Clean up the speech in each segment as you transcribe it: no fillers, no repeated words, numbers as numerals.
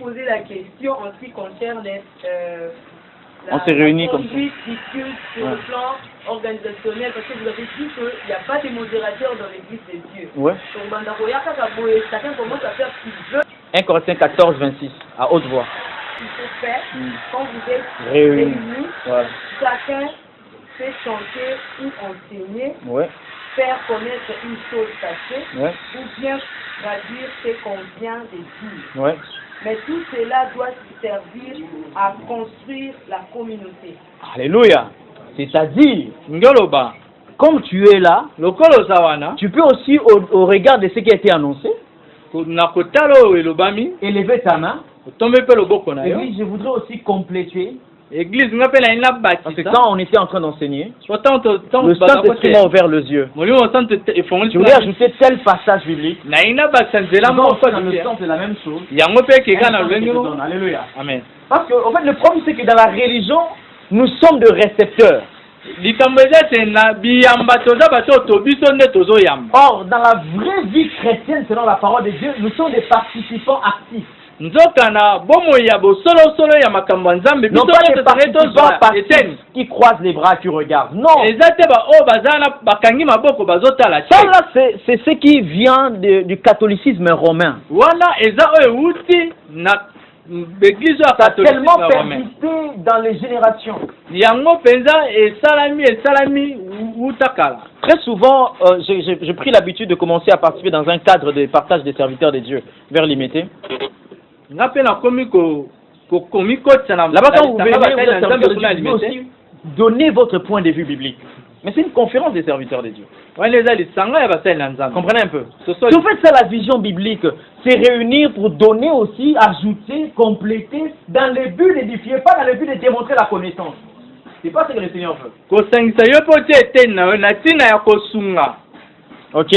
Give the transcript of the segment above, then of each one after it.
poser la question en ce qui concerne on s'est réunis comme ça. Sur le plan organisationnel, parce que vous avez dit qu'il n'y a pas de modérateur dans l'église de Dieu. Ouais. Donc, chacun commence à faire ce qu'il veut. 1 Corinthiens 14, 26, à haute voix. Il faut faire, quand vous êtes Réunis. voilà. Chacun fait chanter ou enseigner, faire connaître une chose cachée, ou bien traduire ce qu'on vient de dire. Mais tout cela doit servir à construire la communauté. Alléluia. C'est-à-dire, Ngoloba, comme tu es là, tu peux aussi, au regard de ce qui a été annoncé, élever ta main. Et je voudrais aussi compléter. Parce que quand on était en train d'enseigner, le Saint-Esprit m'a ouvert les yeux. Je voulais ajouter tel passage biblique. Dans le sens de la même chose. Alléluia. Amen. Parce que en fait, le problème c'est que dans la religion, nous sommes de récepteurs. Or, dans la vraie vie chrétienne, selon la parole de Dieu, nous sommes des participants actifs. Non pas des participants passifs qui croisent les bras, qui regardent. Non. Ça là, c'est ce qui vient du catholicisme romain. Ça a tellement persisté dans les générations. Très souvent, j'ai pris l'habitude de commencer à participer dans un cadre de partage des serviteurs de Dieu vers l'imité. Là-bas, quand vous venez, vous aussi donner votre point de vue biblique. Mais c'est une conférence des serviteurs de Dieu. Comprenez un peu. Si vous faites ça, la vision biblique, c'est réunir pour donner aussi, ajouter, compléter, dans le but d'édifier, pas dans le but de démontrer la connaissance. C'est pas ce que le Seigneur veut. Ok?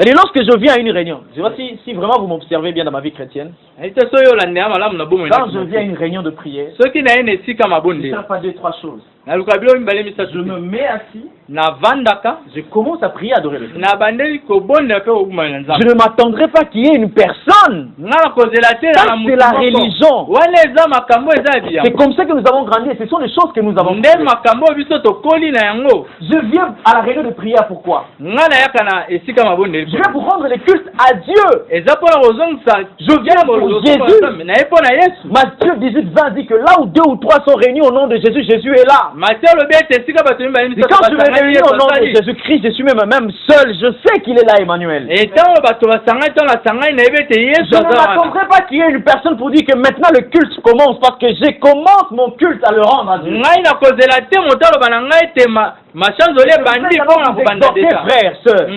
Et lorsque je viens à une réunion, je vois si vraiment vous m'observez bien dans ma vie chrétienne, quand je viens à une réunion de prière, je ne fais pas deux, trois choses. Je me mets assis, je commence à prier, à adorer le Seigneur. Je ne m'attendrai pas qu'il y ait une personne. Ça, c'est la religion. C'est comme ça que nous avons grandi, ce sont les choses que nous avons fait. Je viens à la réunion de prière, pourquoi? Je viens pour rendre le culte à Dieu. Je viens pour Jésus. Matthieu 18, 20 dit que là où 2 ou 3 sont réunis au nom de Jésus, Jésus est là. Et quand je me réunis au nom de Jésus-Christ, je suis même seul. Je sais qu'il est là, Emmanuel. Je ne m'attendrai pas qu'il y ait une personne pour dire que maintenant le culte commence, parce que je commence mon culte à le rendre à Dieu. Frères, sœurs.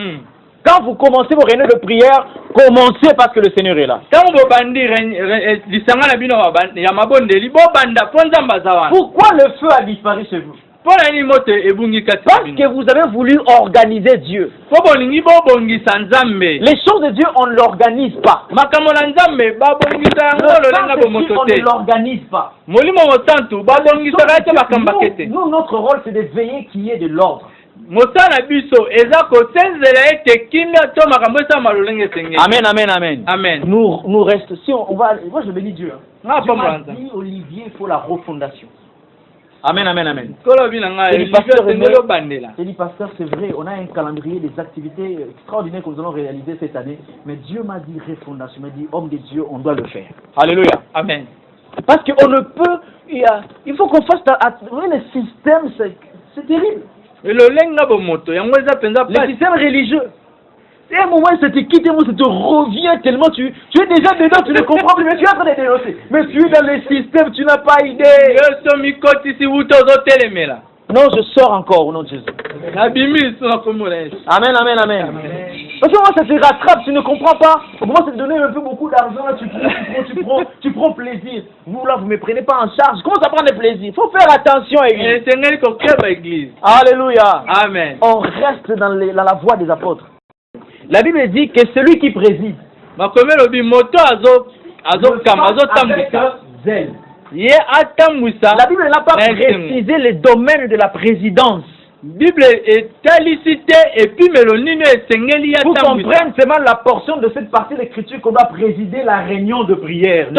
Quand vous commencez vos réunions de prière, commencez parce que le Seigneur est là. Pourquoi le feu a disparu chez vous? Parce que vous avez voulu organiser Dieu. Les choses de Dieu, on ne l'organise pas. On ne l'organise pas. Nous, notre rôle, c'est de veiller qu'il y ait de l'ordre. Amen, amen, amen. Amen. Nous restons. Si on va, moi je bénis Dieu. Dieu m'a dit, Olivier, il faut la refondation. Amen, amen, amen. C'est dit, pasteur, c'est vrai, on a un calendrier des activités extraordinaires que nous allons réaliser cette année. Mais Dieu m'a dit refondation, il m'a dit, homme de Dieu, on doit le faire. Alléluia. Amen. Parce qu'on ne peut, il faut qu'on fasse, le système, c'est terrible. Le système religieux. Et à un moment, ça te quitte, ça te revient tellement, tu es déjà dedans, tu ne comprends plus, mais tu es en train de dénoncer. Mais tu es dans le système, tu n'as pas idée. Non, je sors encore au nom de Jésus. Amen, amen, amen. Parce que moi, ça se rattrape, tu ne comprends pas. Au moment, c'est de donner un peu beaucoup d'argent, tu prends plaisir. Vous, là, vous ne me prenez pas en charge. Comment ça prend le plaisir? Il faut faire attention, Église. Alléluia. Amen. On reste dans la voie des apôtres. La Bible dit que celui qui préside, la Bible n'a pas précisé les domaines de la présidence. Bible est talicité et puis melonino et sengeli ya pour comprendre seulement la portion de cette partie de l'écriture qu'on doit présider la réunion de prière.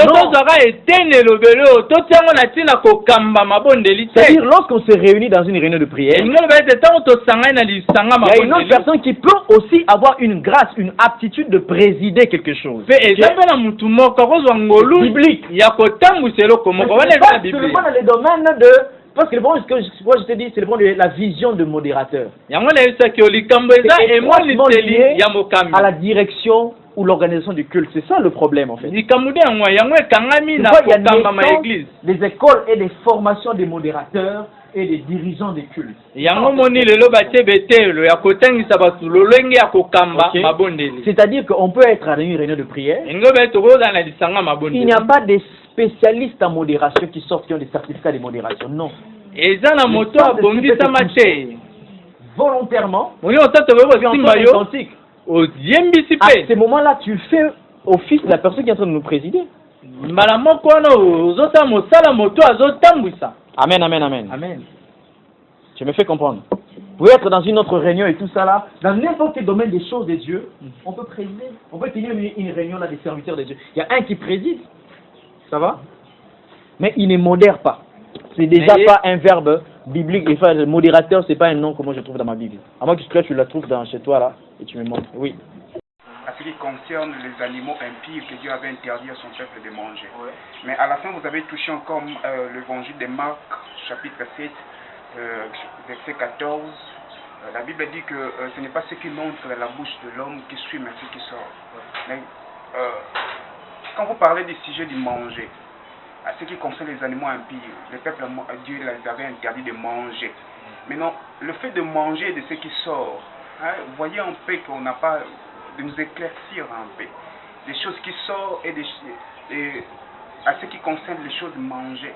C'est-à-dire lorsqu'on se réunit dans une réunion de prière, il y a une autre personne qui peut aussi avoir une grâce, une aptitude de présider quelque chose. Biblique. C'est pas dans les domaines de... Parce que le bon, ce que moi je te dis, c'est le bon de la vision de modérateur. C'est étroitement lié à la direction ou l'organisation du culte. C'est ça le problème en fait. Il y a des écoles et des formations des modérateurs et des dirigeants des cultes. C'est-à-dire qu'on peut être à une réunion de prière. Il n'y a pas de spécialistes en modération qui sortent qui ont des certificats de modération. Non. Volontairement. À ce moment-là, tu fais office de la personne qui est en train de nous présider. Amen, amen, amen. Amen. Tu me fais comprendre. Vous pouvez être dans une autre réunion et tout ça là, dans n'importe quel domaine des choses de Dieu, on peut présider. On peut tenir une réunion là des serviteurs de Dieu. Il y a un qui préside, ça va? Mais il ne modère pas. C'est déjà pas un verbe biblique. Enfin, le modérateur, c'est pas un nom que moi je trouve dans ma Bible. À moins que tu la trouves chez toi là et tu me montres. Oui. À ce qui concerne les animaux impurs que Dieu avait interdit à son peuple de manger. Ouais. Mais à la fin, vous avez touché encore l'évangile de Marc, chapitre 7, verset 14. La Bible dit que ce n'est pas ce qui montre la bouche de l'homme qui suit, mais ce qui sort. Ouais. Mais, quand vous parlez du sujet du manger, à ce qui concerne les animaux impurs, le peuple, Dieu les avait interdit de manger. Maintenant, le fait de manger de ce qui sort, hein, vous voyez un peu qu'on n'a pas... de nous éclaircir un peu des choses qui sortent et à ce qui concerne les choses mangées.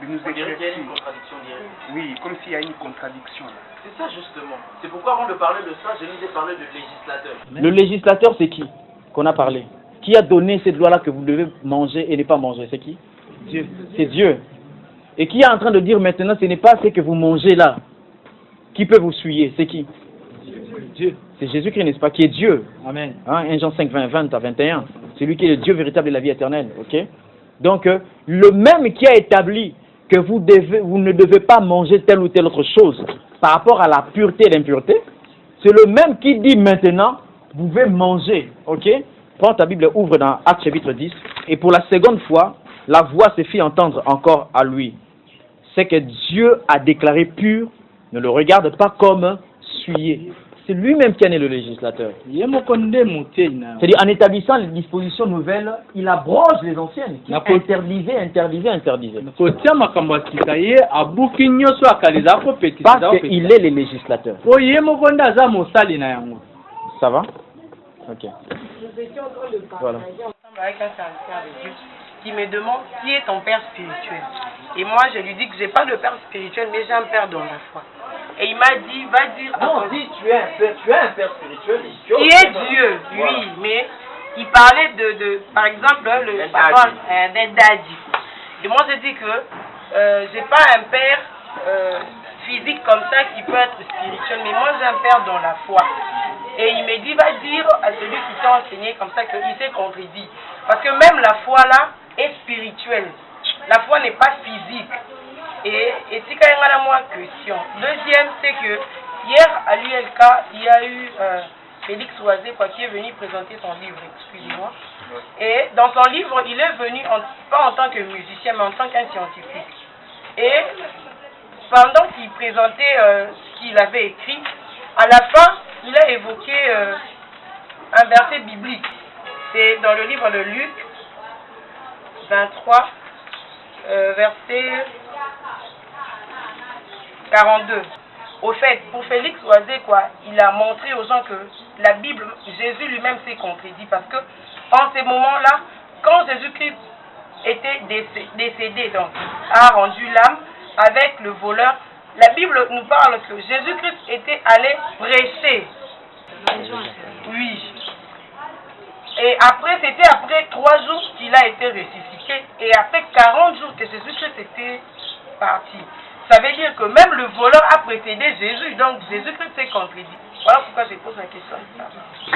De nous éclaircir. Il y a une contradiction directe. Oui, comme s'il y a une contradiction là. C'est ça justement. C'est pourquoi avant de parler de ça, je nous ai parlé de législateur. Le législateur, c'est qui qu'on a parlé? Qui a donné cette loi-là que vous devez manger et ne pas manger? C'est qui? Dieu. C'est Dieu. Et qui est en train de dire maintenant, ce n'est pas ce que vous mangez là qui peut vous souiller? C'est qui? Dieu. C'est Jésus-Christ, n'est-ce pas, qui est Dieu. Amen. Hein, 1 Jean 5, 20 à 21. C'est lui qui est le Dieu véritable de la vie éternelle. Ok. Donc, le même qui a établi que vous ne devez pas manger telle ou telle autre chose par rapport à la pureté et l'impureté, c'est le même qui dit maintenant, vous devez manger. Ok. Prends ta Bible, ouvre dans Actes chapitre 10. Et pour la seconde fois, la voix se fit entendre encore à lui. C'est que Dieu a déclaré pur, ne le regarde pas comme souillé. C'est lui-même qui en est le législateur. C'est-à-dire, en établissant les dispositions nouvelles, il abroge les anciennes, qui interdisaient. Parce qu'il est le législateur. Ça va? Ok. Nous étions en train de parler voilà. Avec un serviteur de Dieu qui me demande qui est ton père spirituel. Et moi, je lui dis que je n'ai pas de père spirituel, mais j'ai un père dans la foi. Et il m'a dit, va dire... Non, dis, tu as un père spirituel. Qui est Dieu, oui, mais il parlait par exemple, le papa d'un daddy. Et moi, je dis que je n'ai pas un père physique comme ça qui peut être spirituel, mais moi, j'ai un père dans la foi. Et il me dit, va dire à celui qui t'a enseigné comme ça qu'il s'est contredit. Parce que même la foi là est spirituelle. La foi n'est pas physique. Et c'est quand même à moi question. Deuxième, c'est que hier à l'ULK, il y a eu Félix Oisé qui est venu présenter son livre, excusez-moi. Et dans son livre, il est venu, pas en tant que musicien, mais en tant qu'un scientifique. Et pendant qu'il présentait ce qu'il avait écrit, à la fin, il a évoqué un verset biblique. C'est dans le livre de Luc 23, verset 42. Au fait, pour Félix Oisé, il a montré aux gens que la Bible, Jésus lui-même s'est contredit. Parce que en ces moments-là, quand Jésus-Christ était décédé, donc, a rendu l'âme avec le voleur, la Bible nous parle que Jésus-Christ était allé prêcher. Oui. Et après, c'était après 3 jours qu'il a été ressuscité. Et après 40 jours que Jésus-Christ était parti. Ça veut dire que même le voleur a précédé Jésus, donc Jésus-Christ s'est contredit. Voilà pourquoi je pose la question.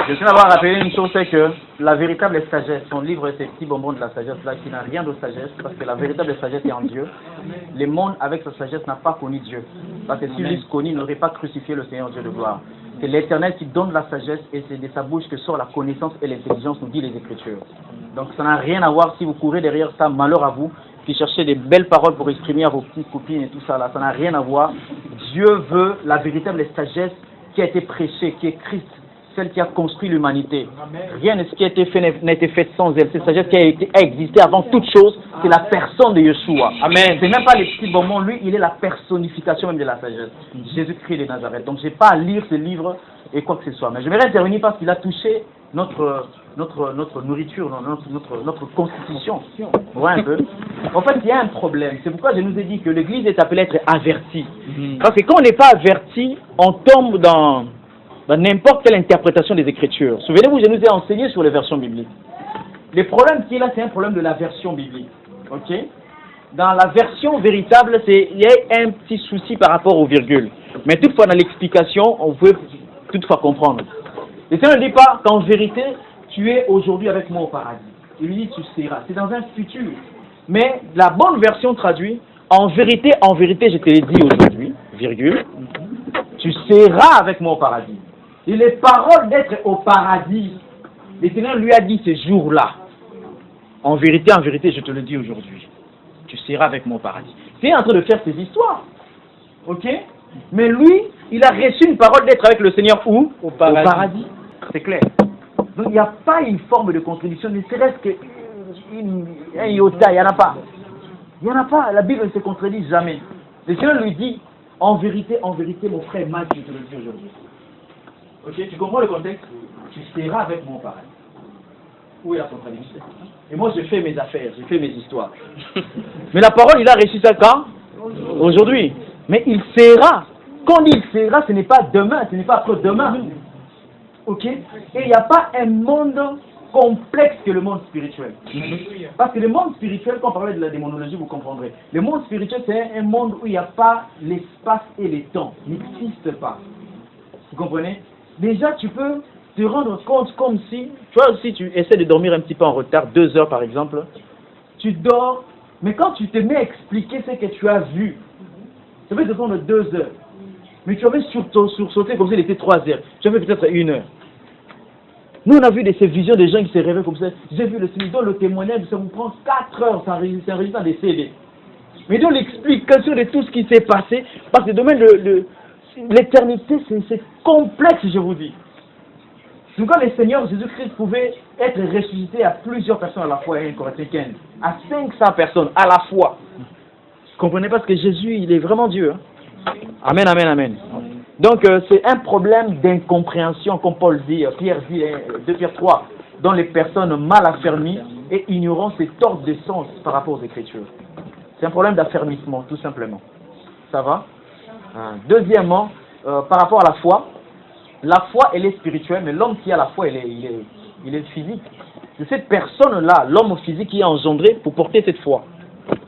Je tiens à avoir rappelé une chose, c'est que la véritable sagesse, son livre est ces petits bonbons de la sagesse là, qui n'a rien de sagesse, parce que la véritable sagesse est en Dieu. Le monde avec sa sagesse n'a pas connu Dieu. Parce que s'il l'eût connu, il n'aurait pas crucifié le Seigneur Dieu de gloire. C'est l'Éternel qui donne la sagesse et c'est de sa bouche que sort la connaissance et l'intelligence, nous dit les Écritures. Donc ça n'a rien à voir si vous courez derrière ça, malheur à vous, qui cherchez des belles paroles pour exprimer à vos petites copines et tout ça là, ça n'a rien à voir. Dieu veut la véritable sagesse qui a été prêchée, qui est Christ, celle qui a construit l'humanité. Rien de ce qui a été fait n'a été fait sans elle. Cette sagesse qui a existé avant toute chose, c'est la personne de Yeshua. Amen. C'est même pas les petits bonbons, lui, il est la personnification même de la sagesse. Jésus-Christ de Nazareth. Donc je n'ai pas à lire ce livre et quoi que ce soit. Mais je vais intervenir parce qu'il a touché notre nourriture, notre constitution. Vous voyez un peu? En fait, il y a un problème. C'est pourquoi je nous ai dit que l'Église est appelée à être avertie. Parce que quand on n'est pas averti, on tombe dans n'importe quelle interprétation des Écritures. Souvenez-vous, je nous ai enseigné sur les versions bibliques. Le problème qui est là, c'est un problème de la version biblique. Ok? Dans la version véritable, il y a un petit souci par rapport aux virgules. Mais toutefois, dans l'explication, on peut toutefois comprendre. Le Seigneur ne dit pas qu'en vérité, tu es aujourd'hui avec moi au paradis. Il lui dit tu seras. C'est dans un futur. Mais la bonne version traduit, en vérité, je te l'ai dit aujourd'hui, virgule, tu seras avec moi au paradis. Et les paroles d'être au paradis, le Seigneur lui a dit ce jour-là. En vérité, je te le dis aujourd'hui. Tu seras avec moi au paradis. Tu es en train de faire ces histoires. Ok? Mais lui, il a reçu une parole d'être avec le Seigneur où? Au paradis. C'est clair. Donc il n'y a pas une forme de contradiction, ne serait-ce qu'un iota, il n'y en a pas. Il n'y en a pas. La Bible ne se contredit jamais. Le Seigneur lui dit, en vérité, mon frère Matt, je te le dis aujourd'hui. Ok, tu comprends le contexte? Tu seras avec moi au paradis. Où est la contradiction? Et moi, je fais mes affaires, je fais mes histoires. Mais la parole, il a reçu ça quand? Aujourd'hui. Mais il sera. Quand il sera, ce n'est pas demain, ce n'est pas après-demain. Ok? Et il n'y a pas un monde complexe que le monde spirituel. Parce que le monde spirituel, quand on parlait de la démonologie, vous comprendrez. Le monde spirituel, c'est un monde où il n'y a pas l'espace et le temps. Il n'existe pas. Vous comprenez? Déjà, tu peux te rendre compte comme si, tu vois, si tu essaies de dormir un petit peu en retard, 2 heures par exemple, tu dors, mais quand tu te mets à expliquer ce que tu as vu, ça peut te prendre 2 heures. Mais tu avais sursauté comme si il était 3 heures. Tu avais peut-être 1 heure. Nous, on a vu ces visions des gens qui se réveillent comme ça. J'ai vu le Seigneur, le témoignage, ça vous prend 4 heures, c'est un résultat des CD. Mais donc l'explication de tout ce qui s'est passé, parce que le domaine de l'éternité, c'est complexe, je vous dis. Donc quand le Seigneur Jésus-Christ pouvait être ressuscité à plusieurs personnes à la fois, 1 Corinthiens 15, à 500 personnes à la fois. Vous comprenez? Parce que Jésus, il est vraiment Dieu. Hein? Amen, amen, amen. Donc c'est un problème d'incompréhension, comme Paul dit, Pierre dit, 2 Pierre 3, dont les personnes mal affermies et ignorant ces torts de sens par rapport aux Écritures. C'est un problème d'affermissement, tout simplement. Ça va? Deuxièmement, par rapport à la foi, elle est spirituelle, mais l'homme qui a la foi, il est physique. C'est cette personne-là, l'homme physique, qui est engendré pour porter cette foi.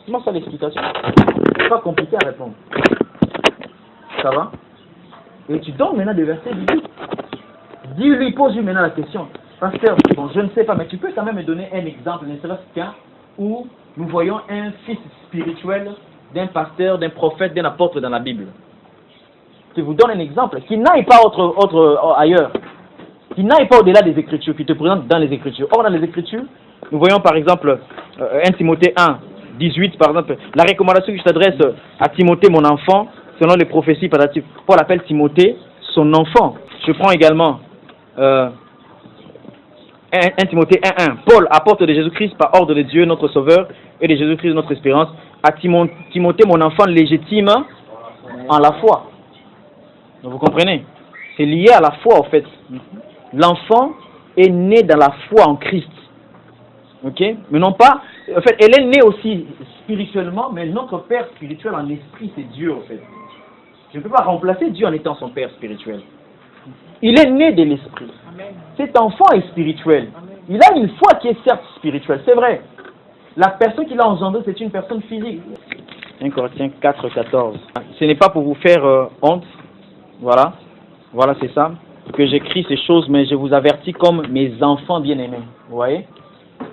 C'est moi ça l'explication. C'est pas compliqué à répondre. Ça va? Et tu donnes maintenant des versets bibliques. Dis-lui, pose-lui maintenant la question. Pasteur, bon, je ne sais pas, mais tu peux quand même me donner un exemple, ne serait-ce qu'un, où nous voyons un fils spirituel d'un pasteur, d'un prophète, d'un apôtre dans la Bible. Je vous donne un exemple, qui n'aille pas ailleurs, qui n'aille pas au-delà des Écritures, qui te présente dans les Écritures. Or, dans les Écritures, nous voyons par exemple 1 Timothée 1, 18, par exemple, la recommandation qui s'adresse à Timothée, mon enfant, selon les prophéties, Paul appelle Timothée son enfant. Je prends également 1 Timothée 1.1. Paul, apôtre de Jésus-Christ par ordre de Dieu, notre Sauveur, et de Jésus-Christ, notre espérance, à Timothée, mon enfant légitime en la foi. Donc, vous comprenez? C'est lié à la foi, en fait. L'enfant est né dans la foi en Christ. Ok? Mais non pas... En fait, elle est née aussi spirituellement, mais notre père spirituel en esprit, c'est Dieu, en fait. Je ne peux pas remplacer Dieu en étant son père spirituel. Il est né de l'esprit. Cet enfant est spirituel. Il a une foi qui est certes spirituelle, c'est vrai. La personne qui l'a engendré, c'est une personne physique. 1 Corinthiens 4, 14. Ce n'est pas pour vous faire honte. Voilà. Voilà, c'est ça. Que j'écris ces choses, mais je vous avertis comme mes enfants bien-aimés. Vous voyez?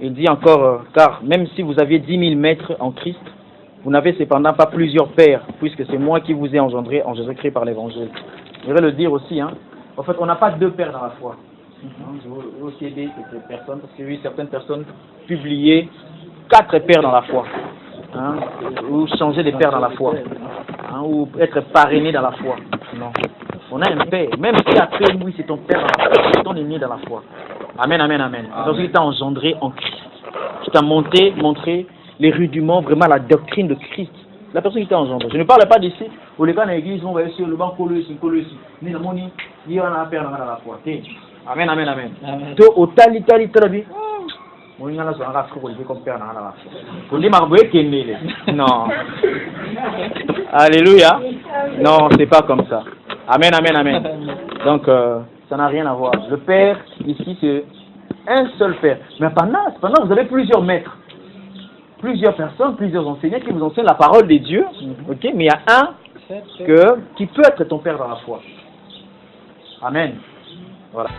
Il dit encore, car même si vous aviez 10 000 maîtres en Christ, vous n'avez cependant pas plusieurs pères, puisque c'est moi qui vous ai engendré en Jésus-Christ par l'évangile. Je vais le dire aussi, hein. En fait, on n'a pas deux pères dans la foi. Je veux aussi aider cette personne, parce que oui, certaines personnes publiaient 4 pères dans la foi. Hein, ou changer de père dans la foi. Hein, ou être parrainé dans la foi. Non. On a un père. Même si après, oui, c'est ton père dans la foi, c'est ton aîné dans la foi. Amen, amen, amen. Donc il t'a engendré en Christ. Il t'a montré les rudiments, vraiment la doctrine de Christ. La personne qui t'a engendré. Je ne parle pas d'ici, où les gars dans l'église vont voir sur le banc collé ici. Ni la monnaie, ni on a un père dans la foi. Amen, amen, amen. Donc, au tali, on y a là, on a comme père dans la foi. Pour les marboués qui est né. Non. Alléluia. Non, c'est pas comme ça. Amen, amen, amen. Donc, ça n'a rien à voir. Le Père, ici, c'est un seul Père. Mais pendant vous avez plusieurs maîtres. Plusieurs personnes, plusieurs enseignants qui vous enseignent la parole de Dieu. Ok, mais il y a un qui peut être ton Père dans la foi. Amen. Voilà.